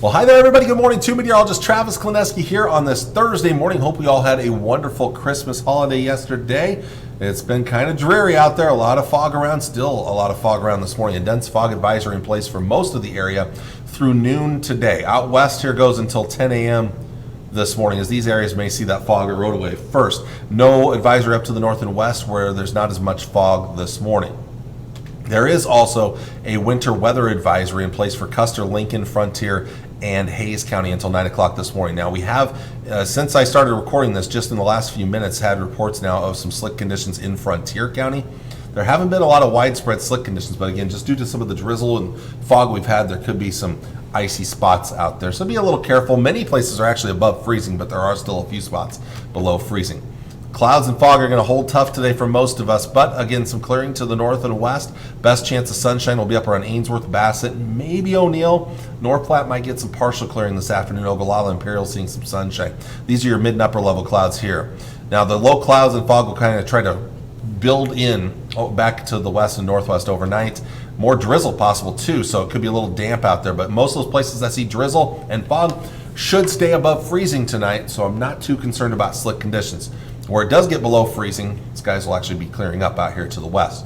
Well, hi there, everybody. Good morning. Meteorologist Travis Klineski here on this Thursday morning. Hope we all had a wonderful Christmas holiday yesterday. It's been kind of dreary out there. A lot of fog around. Still a lot of fog around this morning. A dense fog advisory in place for most of the area through noon today. Out west here goes until 10 a.m. this morning, as these areas may see that fog erode away first. No advisory up to the north and west where there's not as much fog this morning. There is also a winter weather advisory in place for Custer, Lincoln, Frontier, and Hayes County until 9 o'clock this morning. Now we have, since I started recording this just in the last few minutes, had reports now of some slick conditions in Frontier County. There haven't been a lot of widespread slick conditions, but again, just due to some of the drizzle and fog we've had, there could be some icy spots out there. So be a little careful. Many places are actually above freezing, but there are still a few spots below freezing. Clouds and fog are going to hold tough today for most of us, but again, some clearing to the north and west. Best chance of sunshine will be up around Ainsworth, Bassett, maybe O'Neill. North Platte might get some partial clearing this afternoon. Ogallala, Imperial seeing some sunshine. These are your mid and upper level clouds here. Now the low clouds and fog will kind of try to build in back to the west and northwest overnight. More drizzle possible too, so it could be a little damp out there, but most of those places that see drizzle and fog should stay above freezing tonight, so I'm not too concerned about slick conditions. Where it does get below freezing, skies will actually be clearing up out here to the west.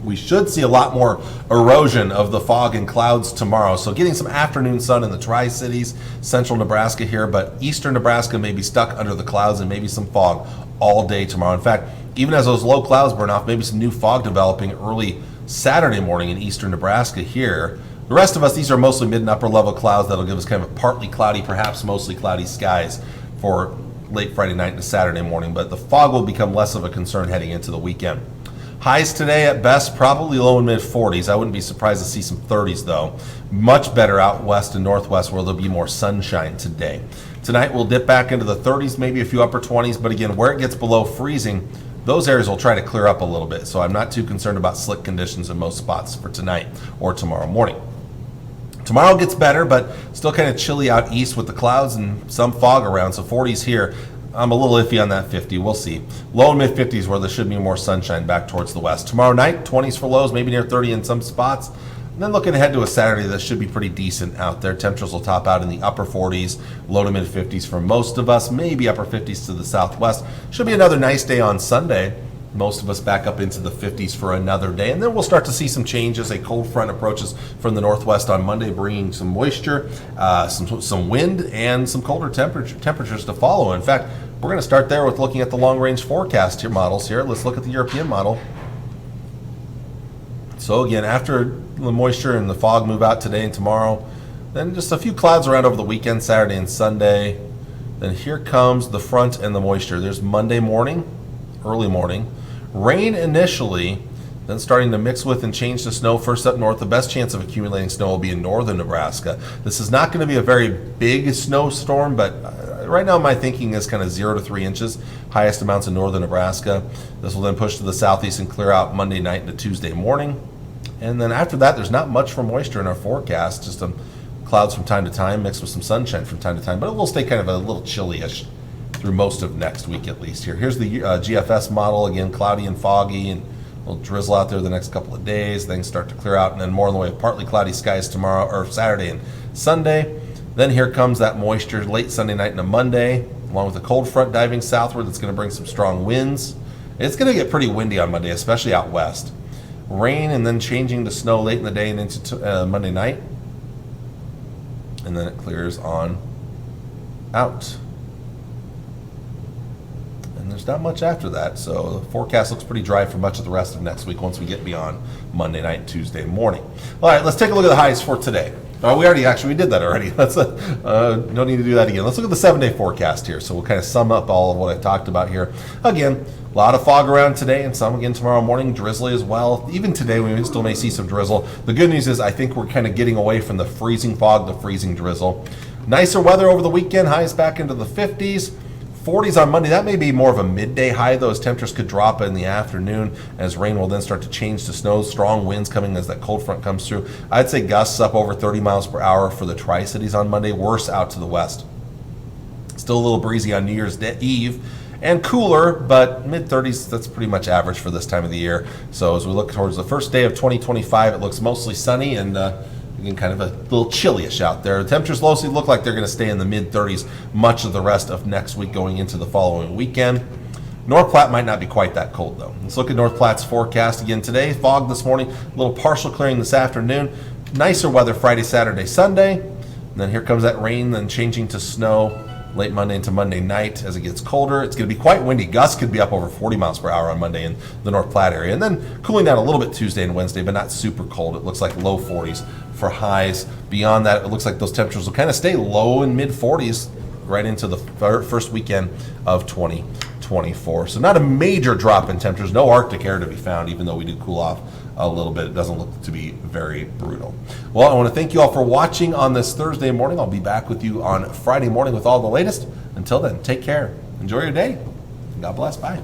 We should see a lot more erosion of the fog and clouds tomorrow. So getting some afternoon sun in the Tri-Cities, central Nebraska here, but eastern Nebraska may be stuck under the clouds and maybe some fog all day tomorrow. In fact, even as those low clouds burn off, maybe some new fog developing early Saturday morning in eastern Nebraska here. The rest of us, these are mostly mid and upper level clouds that'll give us kind of partly cloudy, perhaps mostly cloudy skies for late Friday night into Saturday morning, but the fog will become less of a concern heading into the weekend. Highs today at best, probably low and mid 40s. I wouldn't be surprised to see some 30s though. Much better out west and northwest where there'll be more sunshine today. Tonight we'll dip back into the 30s, maybe a few upper 20s, but again, where it gets below freezing, those areas will try to clear up a little bit. So I'm not too concerned about slick conditions in most spots for tonight or tomorrow morning. Tomorrow gets better, but still kind of chilly out east with the clouds and some fog around, so 40s here. I'm a little iffy on that 50. We'll see. Low and mid 50s where there should be more sunshine back towards the west. Tomorrow night, 20s for lows, maybe near 30 in some spots. And then looking ahead to a Saturday that should be pretty decent out there. Temperatures will top out in the upper 40s, low to mid 50s for most of us, maybe upper 50s to the southwest. Should be another nice day on Sunday. Most of us back up into the 50s for another day. And then we'll start to see some changes. A cold front approaches from the northwest on Monday, bringing some moisture, some wind, and some colder temperatures to follow. In fact, we're going to start there with looking at the long-range forecast here models here. Let's look at the European model. So again, after the moisture and the fog move out today and tomorrow, then just a few clouds around over the weekend, Saturday and Sunday. Then here comes the front and the moisture. There's Monday morning, early morning. Rain initially, then starting to mix with and change to snow first up north. The best chance of accumulating snow will be in northern Nebraska. This is not going to be a very big snowstorm, but right now my thinking is kind of 0 to 3 inches, highest amounts in northern Nebraska. This will then push to the southeast and clear out Monday night into Tuesday morning. And then after that, there's not much for moisture in our forecast, just some clouds from time to time mixed with some sunshine from time to time, but it will stay kind of a little chilly-ish through most of next week at least here. Here's the GFS model, again, cloudy and foggy, and a little drizzle out there the next couple of days. Things start to clear out, and then more in the way of partly cloudy skies tomorrow, or Saturday and Sunday. Then here comes that moisture late Sunday night into Monday, along with a cold front diving southward that's going to bring some strong winds. It's going to get pretty windy on Monday, especially out west. Rain and then changing to snow late in the day and into Monday night. And then it clears on out. And there's not much after that, so the forecast looks pretty dry for much of the rest of next week once we get beyond Monday night and Tuesday morning. All right, let's take a look at the highs for today. We did that already. Let's no need to do that again. Let's look at the 7-day forecast here. So we'll kind of sum up all of what I talked about here. Again, a lot of fog around today and some again tomorrow morning, drizzly as well. Even today, we still may see some drizzle. The good news is I think we're kind of getting away from the freezing fog, the freezing drizzle. Nicer weather over the weekend, highs back into the 50s. 40s on Monday. That may be more of a midday high. Those temperatures could drop in the afternoon as rain will then start to change to snow. Strong winds coming as that cold front comes through. I'd say gusts up over 30 miles per hour for the Tri-Cities on Monday. Worse out to the west. Still a little breezy on New Year's Eve and cooler, but mid-30s, that's pretty much average for this time of the year. So as we look towards the first day of 2025, it looks mostly sunny and Again, kind of a little chilly-ish out there. The temperatures mostly look like they're going to stay in the mid-30s much of the rest of next week going into the following weekend. North Platte might not be quite that cold, though. Let's look at North Platte's forecast again today. Fog this morning, a little partial clearing this afternoon. Nicer weather Friday, Saturday, Sunday. And then here comes that rain, then changing to snow late Monday into Monday night as it gets colder. It's going to be quite windy. Gusts could be up over 40 miles per hour on Monday in the North Platte area. And then cooling down a little bit Tuesday and Wednesday, but not super cold. It looks like low 40s for highs. Beyond that, it looks like those temperatures will kind of stay low in mid 40s right into the first weekend of 2024. So not a major drop in temperatures. No Arctic air to be found, even though we do cool off a little bit. It doesn't look to be very brutal. Well, I want to thank you all for watching on this Thursday morning. I'll be back with you on Friday morning with all the latest. Until then, take care. Enjoy your day. God bless. Bye.